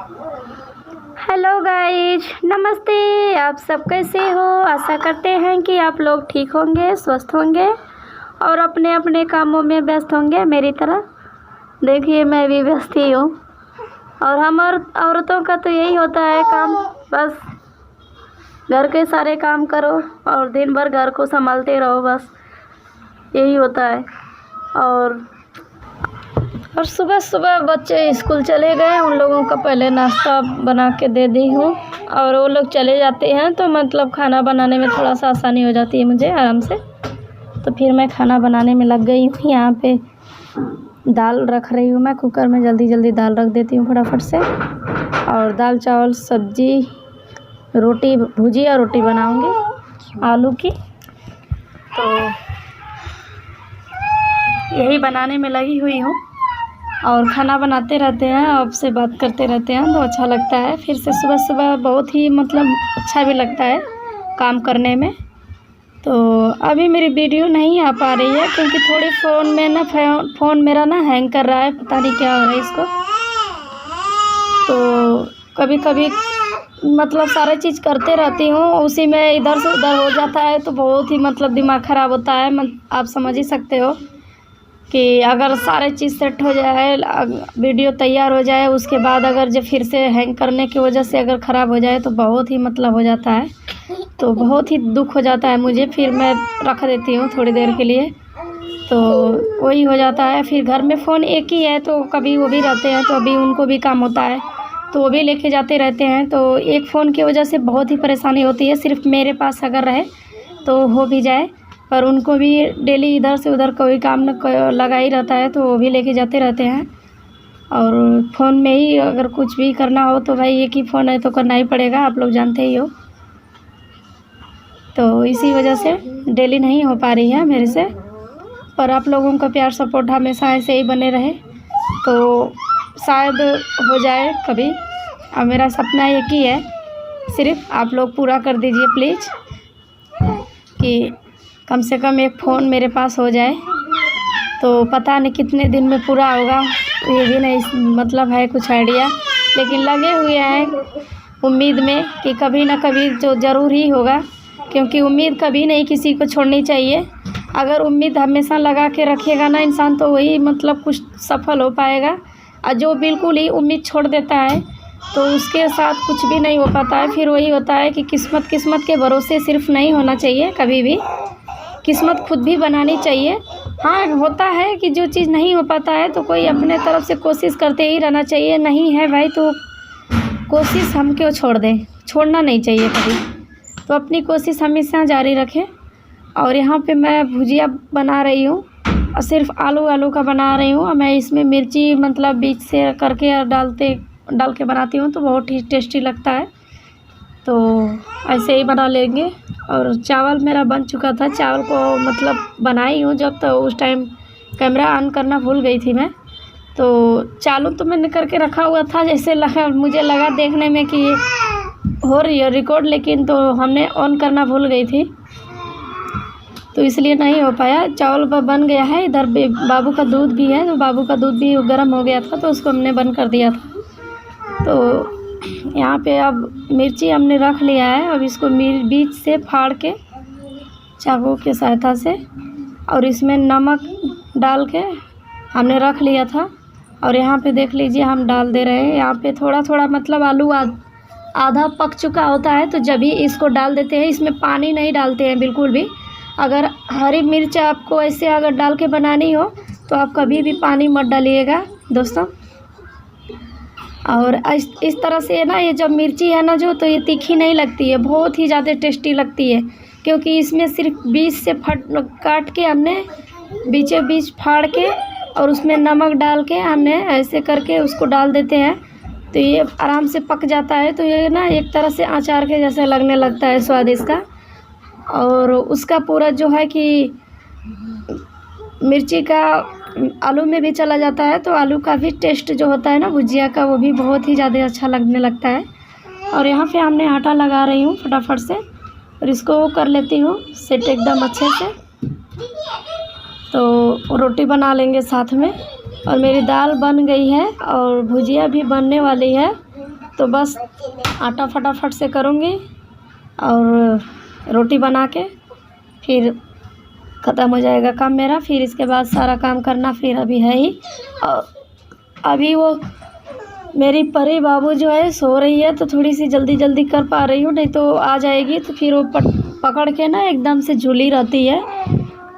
Hello guys, नमस्ते। आप सब कैसे हो? आशा करते हैं कि आप लोग ठीक होंगे, स्वस्थ होंगे और अपने अपने कामों में व्यस्त होंगे मेरी तरह। देखिए, मैं भी व्यस्त ही हूँ। और हम औरतों का तो यही होता है काम, बस घर के सारे काम करो और दिन भर घर को संभालते रहो, बस यही होता है। और सुबह सुबह बच्चे स्कूल चले गए, उन लोगों का पहले नाश्ता बना के दे दी हूँ और वो लोग चले जाते हैं तो मतलब खाना बनाने में थोड़ा सा आसानी हो जाती है मुझे आराम से। तो फिर मैं खाना बनाने में लग गई हूँ। यहाँ पे दाल रख रही हूँ मैं कुकर में, जल्दी जल्दी दाल रख देती हूँ फटाफट से। और दाल चावल सब्जी रोटी, भुजिया रोटी बनाऊँगी आलू की। तो यही बनाने में लगी हुई हूँ और खाना बनाते रहते हैं, आपसे बात करते रहते हैं तो अच्छा लगता है। फिर से सुबह सुबह बहुत ही मतलब अच्छा भी लगता है काम करने में। तो अभी मेरी वीडियो नहीं आ पा रही है क्योंकि थोड़ी फ़ोन में ना फ़ोन मेरा ना हैंग कर रहा है, पता नहीं क्या हो रहा है इसको। तो कभी कभी मतलब सारे चीज़ करते रहती हूँ, उसी में इधर से उधर हो जाता है तो बहुत ही मतलब दिमाग ख़राब होता है। आप समझ ही सकते हो कि अगर सारे चीज़ सेट हो जाए, वीडियो तैयार हो जाए, उसके बाद अगर जब फिर से हैंग करने की वजह से अगर ख़राब हो जाए तो बहुत ही मतलब हो जाता है। तो बहुत ही दुख हो जाता है मुझे, फिर मैं रख देती हूँ थोड़ी देर के लिए। तो वही हो जाता है। फिर घर में फ़ोन एक ही है तो कभी वो भी रहते हैं तो अभी उनको भी काम होता है तो वो भी लेके जाते रहते हैं। तो एक फ़ोन की वजह से बहुत ही परेशानी होती है। सिर्फ मेरे पास अगर रहे तो हो भी जाए, पर उनको भी डेली इधर से उधर कोई काम न लगा ही रहता है तो वो भी लेके जाते रहते हैं। और फ़ोन में ही अगर कुछ भी करना हो तो भाई एक ही फ़ोन है तो करना ही पड़ेगा, आप लोग जानते ही हो। तो इसी वजह से डेली नहीं हो पा रही है मेरे से, पर आप लोगों का प्यार सपोर्ट हमेशा ऐसे ही बने रहे तो शायद हो जाए कभी। अब मेरा सपना एक ही है, सिर्फ आप लोग पूरा कर दीजिए प्लीज़, कि कम से कम एक फ़ोन मेरे पास हो जाए। तो पता नहीं कितने दिन में पूरा होगा, ये भी नहीं मतलब है कुछ आइडिया, लेकिन लगे हुए हैं उम्मीद में कि कभी ना कभी जो ज़रूर ही होगा, क्योंकि उम्मीद कभी नहीं किसी को छोड़नी चाहिए। अगर उम्मीद हमेशा लगा के रखेगा ना इंसान तो वही मतलब कुछ सफल हो पाएगा। और जो बिल्कुल ही उम्मीद छोड़ देता है तो उसके साथ कुछ भी नहीं हो पाता है। फिर वही होता है कि किस्मत के भरोसे सिर्फ नहीं होना चाहिए कभी भी, किस्मत खुद भी बनानी चाहिए। हाँ, होता है कि जो चीज़ नहीं हो पाता है तो कोई अपने तरफ से कोशिश करते ही रहना चाहिए। नहीं है भाई तो कोशिश हम क्यों छोड़ दें, छोड़ना नहीं चाहिए कभी, तो अपनी कोशिश हमेशा जारी रखें। और यहाँ पे मैं भुजिया बना रही हूँ और सिर्फ आलू का बना रही हूँ। मैं इसमें मिर्ची मतलब बीच से करके डाल के बनाती हूँ तो बहुत ही टेस्टी लगता है। तो ऐसे ही बना लेंगे। और चावल मेरा बन चुका था, चावल को मतलब बनाई हूँ जब, तो उस टाइम कैमरा ऑन करना भूल गई थी मैं। तो चालू तो मैंने करके रखा हुआ था, जैसे मुझे लगा देखने में कि हो रही है रिकॉर्ड, लेकिन तो हमने ऑन करना भूल गई थी तो इसलिए नहीं हो पाया। चावल बन गया है। इधर बाबू का दूध भी है तो बाबू का दूध भी गर्म हो गया था तो उसको हमने बंद कर दिया था। तो यहाँ पे अब मिर्ची हमने रख लिया है, अब इसको बीच से फाड़ के चाकू के सहायता से और इसमें नमक डाल के हमने रख लिया था। और यहाँ पे देख लीजिए हम डाल दे रहे हैं। यहाँ पे थोड़ा थोड़ा मतलब आलू आधा पक चुका होता है तो जब ही इसको डाल देते हैं। इसमें पानी नहीं डालते हैं बिल्कुल भी। अगर हरी मिर्च आपको ऐसे अगर डाल के बनानी हो तो आप कभी भी पानी मत डालिएगा दोस्तों। और इस तरह से ना, ये जब मिर्ची है ना जो, तो ये तीखी नहीं लगती है, बहुत ही ज़्यादा टेस्टी लगती है, क्योंकि इसमें सिर्फ बीच से काट के हमने बीचों बीच फाड़ के और उसमें नमक डाल के हमने ऐसे करके उसको डाल देते हैं तो ये आराम से पक जाता है। तो ये ना एक तरह से अचार के जैसे लगने लगता है स्वाद इसका। और उसका पूरा जो है कि मिर्ची का आलू में भी चला जाता है तो आलू का भी टेस्ट जो होता है ना भुजिया का, वो भी बहुत ही ज़्यादा अच्छा लगने लगता है। और यहाँ पे हमने आटा लगा रही हूँ फटाफट से और इसको कर लेती हूँ सेट एकदम अच्छे से। तो रोटी बना लेंगे साथ में। और मेरी दाल बन गई है और भुजिया भी बनने वाली है। तो बस आटा फटाफट से करूँगी और रोटी बना के फिर ख़त्म हो जाएगा काम मेरा। फिर इसके बाद सारा काम करना फिर अभी है ही। और अभी वो मेरी परी बाबू जो है सो रही है, तो थोड़ी सी जल्दी जल्दी कर पा रही हूँ, नहीं तो आ जाएगी तो फिर वो पकड़ के ना एकदम से झूली रहती है।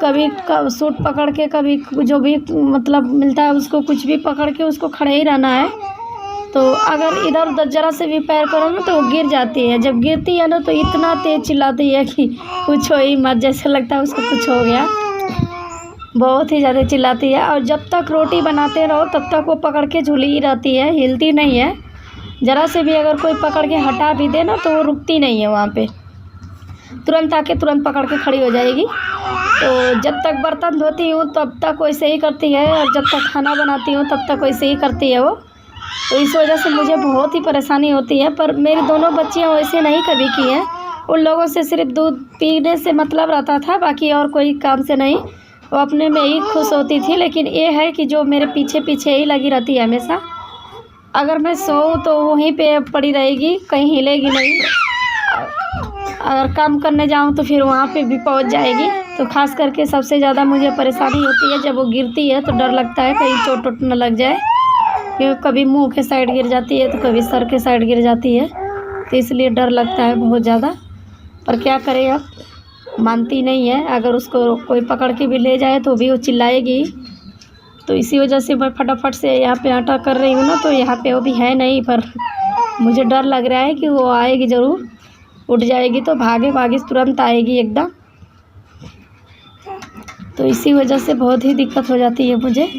कभी सूट पकड़ के, कभी जो भी मतलब मिलता है उसको कुछ भी पकड़ के उसको खड़े ही रहना है। तो अगर इधर उधर ज़रा से भी पैर करो ना तो वो गिर जाती है। जब गिरती है ना तो इतना तेज़ चिल्लाती है कि कुछ हो ही मत, जैसे लगता है उसको कुछ हो गया। बहुत ही ज़्यादा चिल्लाती है। और जब तक रोटी बनाते रहो तब तक वो पकड़ के झूली ही रहती है, हिलती नहीं है। ज़रा से भी अगर कोई पकड़ के हटा भी दे ना तो वो रुकती नहीं है वहाँ पे, तुरंत आके तुरंत पकड़ के खड़ी हो जाएगी। तो जब तक बर्तन धोती हूँ तब तक वैसे ही करती है, और जब तक खाना बनाती हूँ तब तक वैसे ही करती है वो। तो इस वजह से मुझे बहुत ही परेशानी होती है। पर मेरी दोनों बच्चियाँ वैसे नहीं कभी की हैं, उन लोगों से सिर्फ दूध पीने से मतलब रहता था, बाकी और कोई काम से नहीं। वो अपने में ही खुश होती थी। लेकिन ये है कि जो मेरे पीछे पीछे ही लगी रहती है हमेशा। अगर मैं सोऊं तो वहीं पे पड़ी रहेगी, कहीं हिलेगी नहीं। अगर काम करने जाऊं तो फिर वहाँ पे भी पहुँच जाएगी। तो ख़ास करके सबसे ज़्यादा मुझे परेशानी होती है जब वो गिरती है, तो डर लगता है कहीं चोट वोट न लग जाए, क्योंकि कभी मुंह के साइड गिर जाती है तो कभी सर के साइड गिर जाती है। तो इसलिए डर लगता है बहुत ज़्यादा। पर क्या करें, अब मानती नहीं है। अगर उसको कोई पकड़ के भी ले जाए तो भी वो चिल्लाएगी। तो इसी वजह से मैं फटाफट से यहाँ पे आटा कर रही हूँ ना, तो यहाँ पे वो भी है नहीं, पर मुझे डर लग रहा है कि वो आएगी ज़रूर, उठ जाएगी तो भागे भागे तुरंत आएगी एकदम। तो इसी वजह से बहुत ही दिक्कत हो जाती है मुझे।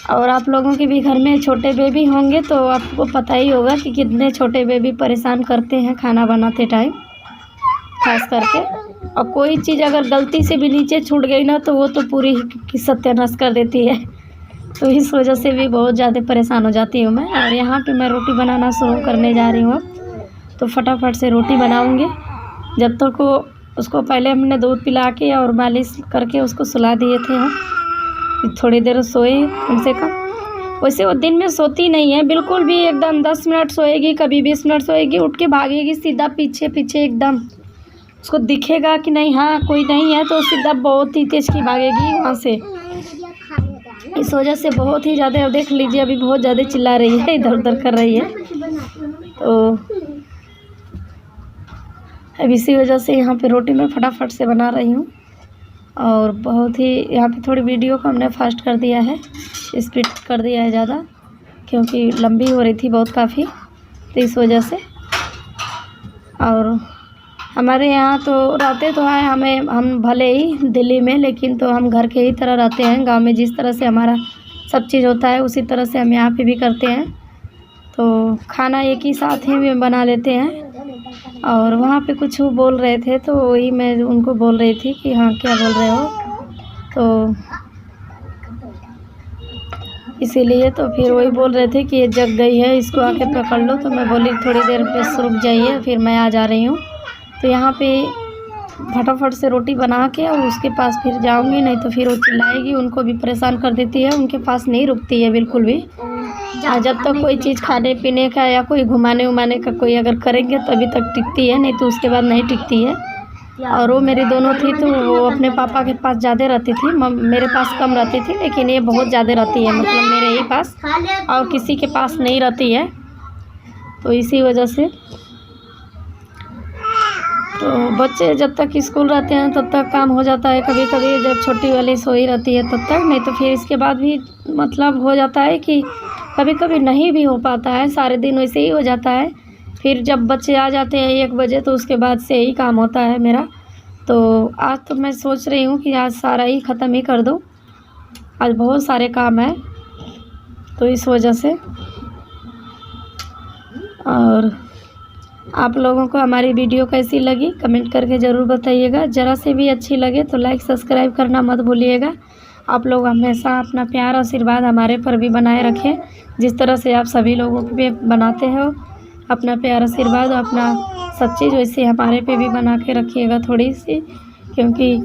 और आप लोगों के भी घर में छोटे बेबी होंगे तो आपको पता ही होगा कि कितने छोटे बेबी परेशान करते हैं खाना बनाते टाइम खास करके। और कोई चीज़ अगर गलती से भी नीचे छूट गई ना तो वो तो पूरी की सत्यानाश कर देती है। तो इस वजह से भी बहुत ज़्यादा परेशान हो जाती हूँ मैं। और यहाँ पे मैं रोटी बनाना शुरू करने जा रही हूँ अब। तो फटाफट से रोटी बनाऊँगी। जब तक वो उसको पहले हमने दूध पिला के और मालिश करके उसको सुला दिए थे हम, थोड़ी देर सोए कम से कम। वैसे वो दिन में सोती नहीं है बिल्कुल भी, एकदम 10 मिनट सोएगी, कभी 20 मिनट सोएगी, उठ के भागेगी सीधा पीछे पीछे एकदम। उसको दिखेगा कि नहीं हाँ कोई नहीं है तो सीधा बहुत ही तेज़ की भागेगी वहाँ से। इस वजह से बहुत ही ज़्यादा, देख लीजिए अभी बहुत ज़्यादा चिल्ला रही है, इधर उधर कर रही है। तो अब इसी वजह से यहाँ पे रोटी मैं फटाफट से बना रही हूँ। और बहुत ही यहाँ पे थोड़ी वीडियो को हमने फास्ट कर दिया है, स्पीड कर दिया है ज़्यादा, क्योंकि लंबी हो रही थी बहुत काफ़ी, तो इस वजह से। और हमारे यहाँ तो रहते तो हैं हम भले ही दिल्ली में, लेकिन तो हम घर के ही तरह रहते हैं। गांव में जिस तरह से हमारा सब चीज़ होता है उसी तरह से हम यहाँ पे भी करते हैं। तो खाना एक ही साथ ही बना लेते हैं। और वहाँ पे कुछ वो बोल रहे थे तो वही मैं उनको बोल रही थी कि हाँ क्या बोल रहे हो, तो इसीलिए तो फिर वही बोल रहे थे कि ये जग गई है, इसको आके पकड़ लो। तो मैं बोली थोड़ी देर पे रुक जाइए, फिर मैं आ जा रही हूँ। तो यहाँ पे फटाफट से रोटी बना के और उसके पास फिर जाऊँगी, नहीं तो फिर वो चिल्लाएगी, उनको भी परेशान कर देती है, उनके पास नहीं रुकती है बिल्कुल भी। जब तक कोई चीज़ खाने पीने का या कोई घुमाने उमाने का कोई अगर करेंगे तभी तक टिकती है, नहीं तो उसके बाद नहीं टिकती है। और वो मेरी दोनों थी तो वो अपने पापा के पास ज़्यादा रहती थी, मेरे पास कम रहती थी, लेकिन ये बहुत ज़्यादा रहती है, मतलब मेरे ही पास और किसी के पास नहीं रहती है। तो इसी वजह से तो बच्चे जब तक स्कूल रहते हैं तब तक काम हो जाता है, कभी कभी जब छोटी वाली सोई रहती है तब तक, नहीं तो फिर इसके बाद भी मतलब हो जाता है कि कभी कभी नहीं भी हो पाता है, सारे दिन वैसे ही हो जाता है। फिर जब बच्चे आ जाते हैं 1 बजे तो उसके बाद से ही काम होता है मेरा। तो आज तो मैं सोच रही हूँ कि आज सारा ही ख़त्म ही कर दूँ, आज बहुत सारे काम हैं, तो इस वजह से। और आप लोगों को हमारी वीडियो कैसी लगी कमेंट करके ज़रूर बताइएगा। ज़रा से भी अच्छी लगे तो लाइक सब्सक्राइब करना मत भूलिएगा। आप लोग हमेशा अपना प्यार आशीर्वाद हमारे पर भी बनाए रखें, जिस तरह से आप सभी लोगों पे बनाते हो अपना प्यार आशीर्वाद, अपना सब चीज़ वैसे हमारे पे भी बना के रखिएगा थोड़ी सी, क्योंकि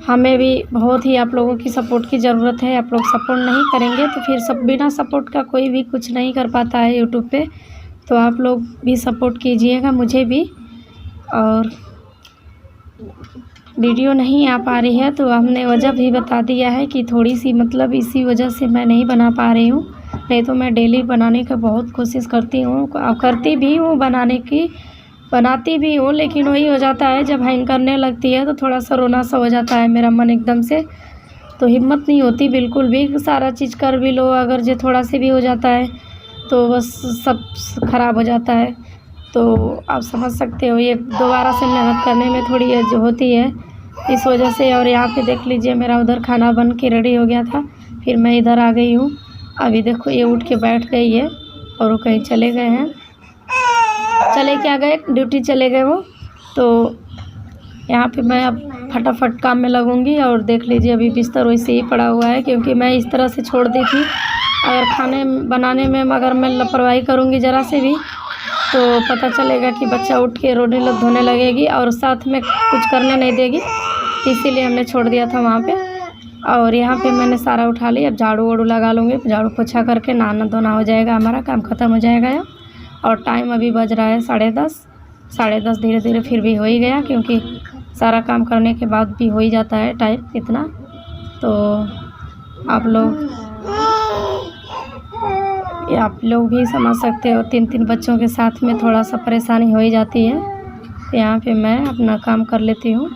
हमें भी बहुत ही आप लोगों की सपोर्ट की ज़रूरत है। आप लोग सपोर्ट नहीं करेंगे तो फिर सब बिना सपोर्ट का कोई भी कुछ नहीं कर पाता है यूट्यूब पे। तो आप लोग भी सपोर्ट कीजिएगा मुझे भी। और वीडियो नहीं आ पा रही है तो हमने वजह भी बता दिया है कि थोड़ी सी मतलब इसी वजह से मैं नहीं बना पा रही हूँ। नहीं तो मैं डेली बनाने का बहुत कोशिश करती हूँ, करती भी हूँ बनाने की, बनाती भी हूँ। लेकिन वही हो जाता है जब हैंग करने लगती है तो थोड़ा सा रोना सा हो जाता है मेरा मन एकदम से। तो हिम्मत नहीं होती बिल्कुल भी, सारा चीज़ कर भी लो अगर जो थोड़ा से भी हो जाता है तो बस सब ख़राब हो जाता है। तो आप समझ सकते हो ये दोबारा से मेहनत करने में थोड़ी जो होती है इस वजह से। और यहाँ पे देख लीजिए मेरा उधर खाना बन के रेडी हो गया था, फिर मैं इधर आ गई हूँ। अभी देखो ये उठ के बैठ गई है और वो कहीं चले गए हैं, चले क्या गए, ड्यूटी चले गए वो। तो यहाँ पे मैं अब फटाफट काम में लगूंगी। और देख लीजिए अभी बिस्तर वैसे ही पड़ा हुआ है क्योंकि मैं इस तरह से छोड़ दी थी। अगर खाने बनाने में अगर मैं लापरवाही करूँगी ज़रा से भी तो पता चलेगा कि बच्चा उठ के रोने धोने लगेगी और साथ में कुछ करने नहीं देगी। इसीलिए हमने छोड़ दिया था वहाँ पे। और यहाँ पे मैंने सारा उठा लिया, अब झाड़ू वाड़ू लगा लूँगी, झाड़ू पोछा करके नहाना धोना हो जाएगा, हमारा काम ख़त्म हो जाएगा यार। और टाइम अभी बज रहा है 10:30, 10:30 धीरे धीरे फिर भी हो ही गया क्योंकि सारा काम करने के बाद भी हो ही जाता है टाइम इतना। तो आप लोग भी समझ सकते हो, 3 बच्चों के साथ में थोड़ा सा परेशानी हो ही जाती है। तो यहाँ पे मैं अपना काम कर लेती हूँ।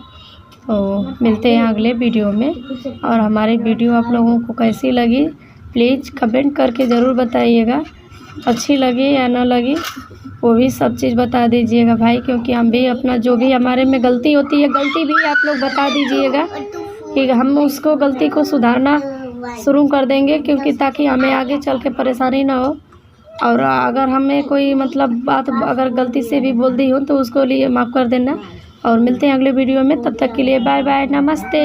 तो मिलते हैं अगले वीडियो में। और हमारी वीडियो आप लोगों को कैसी लगी प्लीज़ कमेंट करके ज़रूर बताइएगा, अच्छी लगी या ना लगी वो भी सब चीज़ बता दीजिएगा भाई, क्योंकि हम भी अपना जो भी हमारे में गलती होती है गलती भी आप लोग बता दीजिएगा कि हम उसको गलती को सुधारना शुरू कर देंगे, क्योंकि ताकि हमें आगे चल के परेशानी ना हो। और अगर हमें कोई मतलब बात अगर गलती से भी बोल दी हो तो उसको लिए माफ़ कर देना। और मिलते हैं अगले वीडियो में, तब तक के लिए बाय बाय, नमस्ते।